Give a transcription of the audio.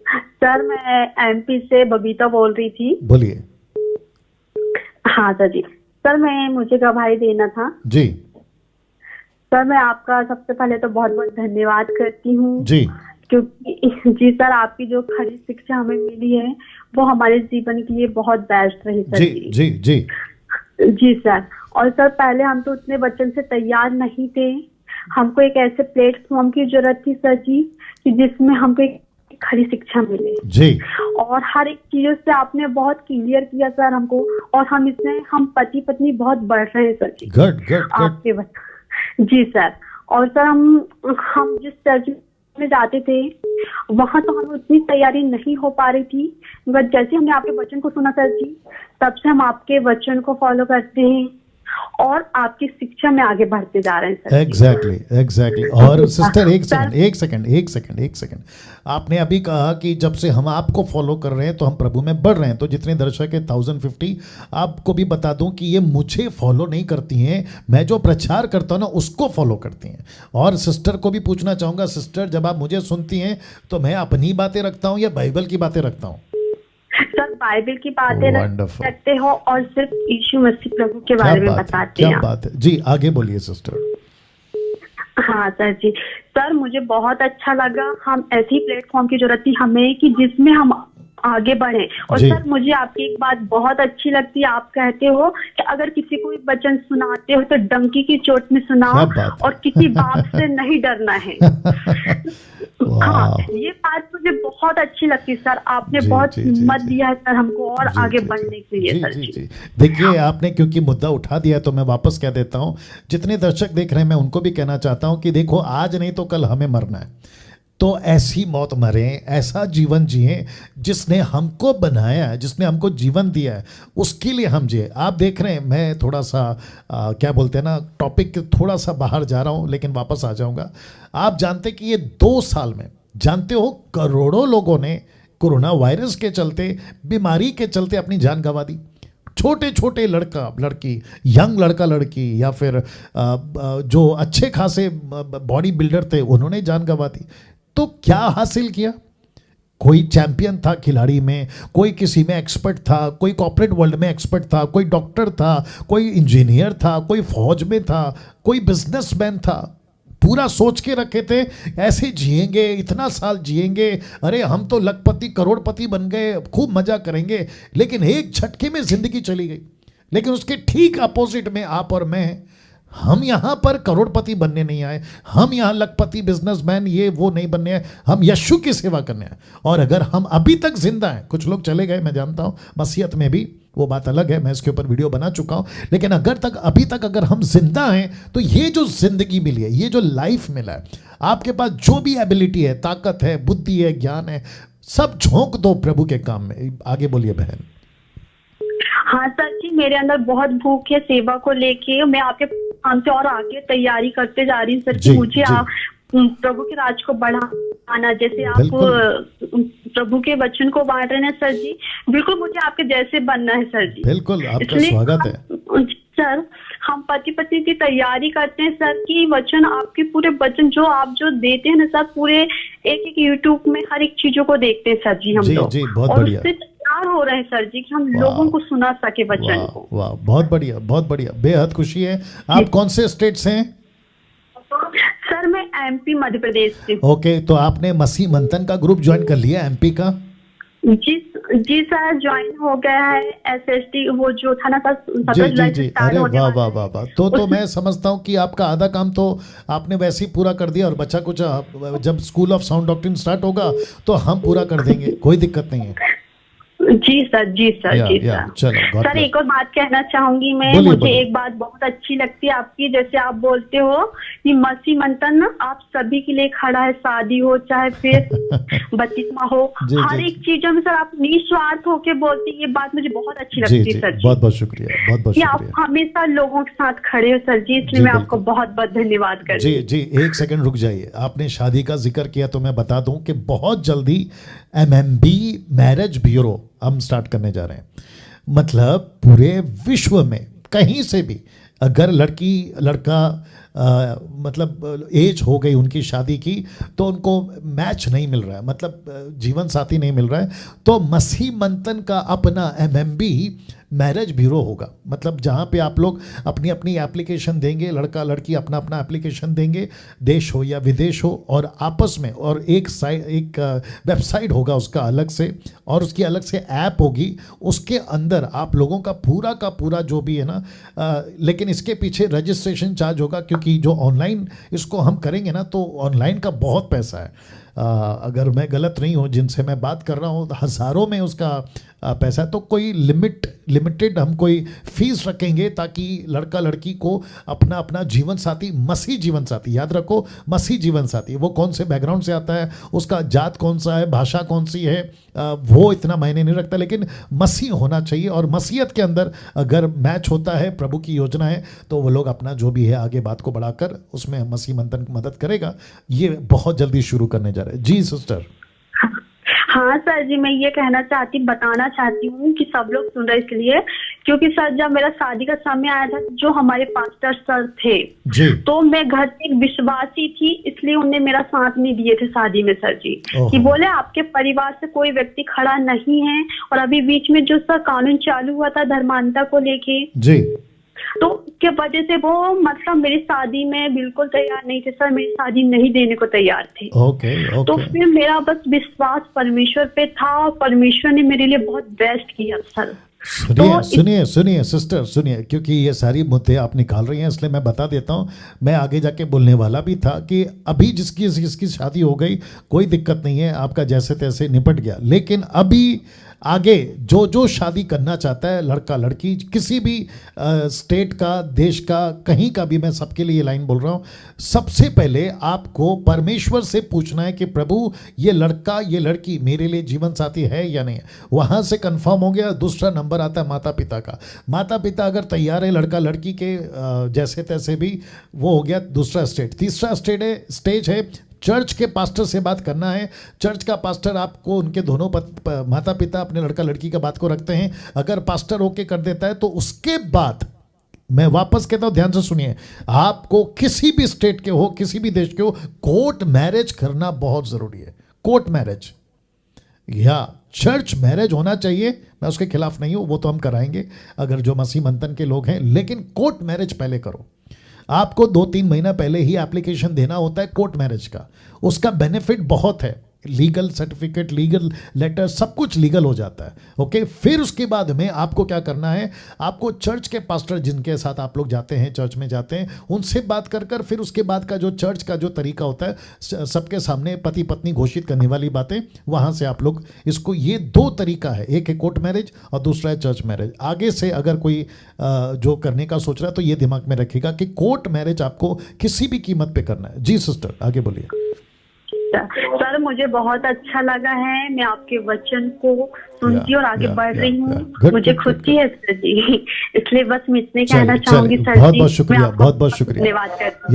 Sir मैं MP से बबीता बोल रही थी। बोलिए हाँ सर जी। सर मुझे गवाही देना था। जी। सर मैं आपका सबसे पहले तो बहुत बहुत धन्यवाद करती हूँ जी क्योंकि जी सर आपकी जो खरी शिक्षा हमें मिली है वो हमारे जीवन के लिए बहुत बेस्ट रही सर जी जी। जी जी जी सर। और सर पहले हम तो उतने बच्चन से तैयार नहीं थे। हमको एक ऐसे प्लेटफॉर्म की जरूरत थी सर जी कि जिसमें हमको एक खरी शिक्षा मिले। जी और हर एक चीजों से आपने बहुत क्लियर किया सर हमको। और हम इसमें हम पति पत्नी बहुत बढ़ रहे हैं सर जी गुड गुड गुड। आपके जी सर। और सर हम जिस चर्च में जाते थे वहां तो हमें उतनी तैयारी नहीं हो पा रही थी, बट जैसे हमने आपके वचन को सुना सर जी तब से हम आपके वचन को फॉलो करते हैं और आपकी शिक्षा में आगे बढ़ते जा रहे हैं सर। Exactly exactly. और सिस्टर एक सर सेकंड आपने अभी कहा कि जब से हम आपको फॉलो कर रहे हैं तो हम प्रभु में बढ़ रहे हैं। तो जितने दर्शक है 1050 आपको भी बता दूं कि ये मुझे फॉलो नहीं करती हैं, मैं जो प्रचार करता हूं ना उसको फॉलो करती हैं। और सिस्टर को भी पूछना चाहूंगा, सिस्टर जब आप मुझे सुनती हैं तो मैं अपनी बातें रखता हूं या बाइबल की बातें रखता हूं? सर बाइबल की बातें Wonderful. रखते हो और सिर्फ यीशु मसीह प्रभु के बारे में बताते क्या हैं। बात है जी, आगे बोलिए सिस्टर। हाँ सर जी। सर मुझे बहुत अच्छा लगा। हम ऐसी प्लेटफॉर्म की जरूरत थी हमें कि जिसमें हम आगे बढ़े। और जी। सर मुझे आपकी एक बात बहुत अच्छी लगती है, आप कहते हो कि अगर किसी को वचन सुनाते हो तो डंकी की चोट में सुनाओ क्या बात है। और किसी बाप से नहीं डरना है। हाँ वाह। ये बात मुझे बहुत अच्छी लगती है सर। आपने जी, बहुत जी, जी, हिम्मत जी। दिया है सर हमको और जी, आगे जी, बढ़ने जी, के लिए जी, सर जी, जी। जी। देखिए आपने क्योंकि मुद्दा उठा दिया तो मैं वापस कह देता हूं, जितने दर्शक देख रहे हैं मैं उनको भी कहना चाहता हूं कि देखो आज नहीं तो कल हमें मरना है, तो ऐसी मौत मरें, ऐसा जीवन जिए जिसने हमको बनाया है, जिसने हमको जीवन दिया है, उसके लिए हम जिए। आप देख रहे हैं मैं थोड़ा सा क्या बोलते हैं ना, टॉपिक थोड़ा सा बाहर जा रहा हूं लेकिन वापस आ जाऊंगा। आप जानते कि ये 2 साल में जानते हो करोड़ों लोगों ने कोरोना वायरस के चलते, बीमारी के चलते अपनी जान गंवा दी। छोटे छोटे लड़का लड़की, यंग लड़का लड़की या फिर जो अच्छे खासे बॉडी बिल्डर थे उन्होंने जान गंवा दी। तो क्या हासिल किया? कोई चैंपियन था खिलाड़ी में, कोई किसी में एक्सपर्ट था, कोई कॉर्पोरेट वर्ल्ड में एक्सपर्ट था, कोई डॉक्टर था, कोई इंजीनियर था, कोई फौज में था, कोई बिजनेसमैन था। पूरा सोच के रखे थे ऐसे जिएंगे, इतना साल जिएंगे, अरे हम तो लखपति करोड़पति बन गए, खूब मजा करेंगे। लेकिन एक झटके में जिंदगी चली गई। लेकिन उसके ठीक अपोजिट में आप और मैं, हम यहाँ पर करोड़पति बनने नहीं आए, हम यहाँ लखपति बिजनेसमैन ये वो नहीं बनने आए, हम यीशु की सेवा करने आए। और अगर हम अभी तक जिंदा हैं, कुछ लोग चले गए मैं जानता हूँ मसीहत में भी, वो बात अलग है, मैं इसके ऊपर वीडियो बना चुका हूँ, लेकिन अभी तक अगर हम जिंदा हैं तो ये जो जिंदगी मिली है, ये जो लाइफ मिला है, आपके पास जो भी एबिलिटी है, ताकत है, बुद्धि है, ज्ञान है, सब झोंक दो प्रभु के काम में। आगे बोलिए बहन। हाँ सर जी, मेरे अंदर बहुत भूख है सेवा को लेके। मैं आपके काम से और आगे तैयारी करते जा रही हूँ सर जी। मुझे प्रभु के राज को बढ़ाना, जैसे आप प्रभु के वचन को बांट रहे हैं सर जी, बिल्कुल मुझे आपके जैसे बनना है सर जी। बिल्कुल, आपका स्वागत है सर। हम पति पत्नी की तैयारी करते हैं सर की वचन, आपके पूरे वचन जो आप जो देते हैं ना सर, पूरे एक एक यूट्यूब में हर एक चीजों को देखते हैं सर जी हम लोग। जी, बहुत और बढ़िया। उससे तैयार हो रहे हैं सर जी कि हम लोगों को सुना सके वचन को। वाह, बहुत बढ़िया, बहुत बढ़िया, बेहद खुशी है। आप कौन से स्टेट से हैं? सर मैं एमपी मध्य प्रदेश से। ओके, तो आपने मसीह मंथन का ग्रुप ज्वाइन कर लिया एमपी का? जी सर, ज्वाइन हो गया है। एसएसटी वो जो था ना सर, जी। अरे वाह वाह वाह वाह। तो मैं समझता हूँ कि आपका आधा काम तो आपने वैसे ही पूरा कर दिया, और बच्चा कुछ जब school of sound doctrine start होगा तो हम पूरा कर देंगे, कोई दिक्कत नहीं है। जी सर। चलो सर एक और बात कहना चाहूंगी मैं। मुझे एक बात बहुत अच्छी लगती है आपकी, जैसे आप बोलते हो कि मसीह मंथन आप सभी के लिए खड़ा है, शादी हो चाहे फिर बपतिस्मा हो, हर एक चीजों में सर आप निस्वार्थ होके बोलते हैं। ये बात मुझे बहुत अच्छी लगती है सर। बहुत बहुत शुक्रिया, बहुत बहुत शुक्रिया। आप हमेशा लोगों के साथ खड़े हो सर जी, इसलिए मैं आपको बहुत बहुत धन्यवाद करती हूँ। जी, एक सेकंड रुक जाइए। आपने शादी का जिक्र किया तो मैं बता दूं कि बहुत जल्दी MMB मैरिज ब्यूरो हम स्टार्ट करने जा रहे हैं। मतलब पूरे विश्व में कहीं से भी अगर लड़की लड़का मतलब एज हो गई उनकी शादी की, तो उनको मैच नहीं मिल रहा है, मतलब जीवन साथी नहीं मिल रहा है, तो मसीह मंथन का अपना MMB मैरिज ब्यूरो होगा। मतलब जहाँ पे आप लोग अपनी अपनी एप्लीकेशन देंगे, लड़का लड़की अपना अपना एप्लीकेशन देंगे, देश हो या विदेश हो, और आपस में, और एक वेबसाइट होगा उसका अलग से, और उसकी अलग से ऐप होगी, उसके अंदर आप लोगों का पूरा जो भी है ना, लेकिन इसके पीछे रजिस्ट्रेशन चार्ज होगा, क्योंकि जो ऑनलाइन इसको हम करेंगे ना, तो ऑनलाइन का बहुत पैसा है। अगर मैं गलत नहीं हूँ, जिनसे मैं बात कर रहा हूँ, हज़ारों में उसका पैसा, तो कोई लिमिटेड हम कोई फीस रखेंगे, ताकि लड़का लड़की को अपना अपना जीवन साथी, मसीह जीवन साथी, याद रखो मसीह जीवन साथी, वो कौन से बैकग्राउंड से आता है, उसका जात कौन सा है, भाषा कौन सी है, वो इतना मायने नहीं रखता, लेकिन मसीह होना चाहिए। और मसीहत के अंदर अगर मैच होता है, प्रभु की योजना है, तो वो लोग अपना जो भी है आगे बात को बढ़ाकर उसमें मसीह मंथन मदद करेगा। ये बहुत जल्दी शुरू करने जा रहे हैं। जी सिस्टर। हाँ सर जी, मैं ये बताना चाहती हूँ कि सब लोग सुन रहे इसलिए, क्योंकि सर जब मेरा शादी का समय आया था, जो हमारे पास्टर सर थे जी, तो मैं घर से एक विश्वासी थी, इसलिए उन्हें मेरा साथ नहीं दिए थे शादी में सर जी, कि बोले आपके परिवार से कोई व्यक्ति खड़ा नहीं है। और अभी बीच में जो सर कानून चालू हुआ था धर्मांतरता को लेके जी, तो उसके वजह से वो मतलब मेरी शादी में बिल्कुल तैयार नहीं थे सर, मेरी शादी नहीं देने को तैयार थे। ओके। तो फिर मेरा बस विश्वास परमेश्वर पे था, और परमेश्वर ने मेरे लिए बहुत बेस्ट किया सर। सुनिए सिस्टर, सुनिए, क्योंकि ये सारी मुद्दे आप निकाल रही हैं, इसलिए मैं बता देता हूँ। मैं आगे जाके बोलने वाला भी था कि अभी जिसकी शादी हो गई, कोई दिक्कत नहीं है, आपका जैसे तैसे निपट गया, लेकिन अभी आगे जो शादी करना चाहता है, लड़का लड़की, किसी भी स्टेट का, देश का, कहीं का भी, मैं सबके लिए लाइन बोल रहा हूँ, सबसे पहले आपको परमेश्वर से पूछना है कि प्रभु ये लड़का ये लड़की मेरे लिए जीवन साथी है या नहीं। वहाँ से कंफर्म हो गया। दूसरा नंबर आता है माता पिता का। माता पिता अगर तैयार है लड़का लड़की के जैसे तैसे भी, वो हो गया दूसरा स्टेज। तीसरा स्टेज है चर्च के पास्टर से बात करना है। चर्च का पास्टर आपको, उनके दोनों माता पिता अपने लड़का लड़की का बात को रखते हैं, अगर पास्टर ओके कर देता है तो उसके बाद, मैं वापस कहता हूं, ध्यान से सुनिए, आपको किसी भी स्टेट के हो, किसी भी देश के हो, कोर्ट मैरिज करना बहुत जरूरी है। कोर्ट मैरिज या चर्च मैरिज होना चाहिए, मैं उसके खिलाफ नहीं हूं, वो तो हम कराएंगे अगर जो मसीह मंथन के लोग हैं, लेकिन कोर्ट मैरिज पहले करो। आपको 2-3 महीना पहले ही एप्लीकेशन देना होता है कोर्ट मैरिज का। उसका बेनिफिट बहुत है, लीगल सर्टिफिकेट, लीगल लेटर, सब कुछ लीगल हो जाता है। ओके, फिर उसके बाद में आपको क्या करना है, आपको चर्च के पास्टर जिनके साथ आप लोग जाते हैं, चर्च में जाते हैं, उनसे बात कर फिर उसके बाद का जो चर्च का जो तरीका होता है, सबके सामने पति पत्नी घोषित करने वाली बातें, वहाँ से आप लोग इसको, ये 2 तरीका है, एक है कोर्ट मैरिज और दूसरा है चर्च मैरिज। आगे से अगर कोई जो करने का सोच रहा है तो ये दिमाग में रखिएगा कि कोर्ट मैरिज आपको किसी भी कीमत पे करना है। जी सिस्टर, आगे बोलिए। सर मुझे बहुत अच्छा लगा है, मैं आपके वचन को सुनती और आगे बढ़ रही हूँ, मुझे खुशी है सर जी, इसलिए बस मैं इतने कहना चाहूंगी सर जी। बहुत बहुत शुक्रिया, बहुत बहुत शुक्रिया, धन्यवाद करती हूँ।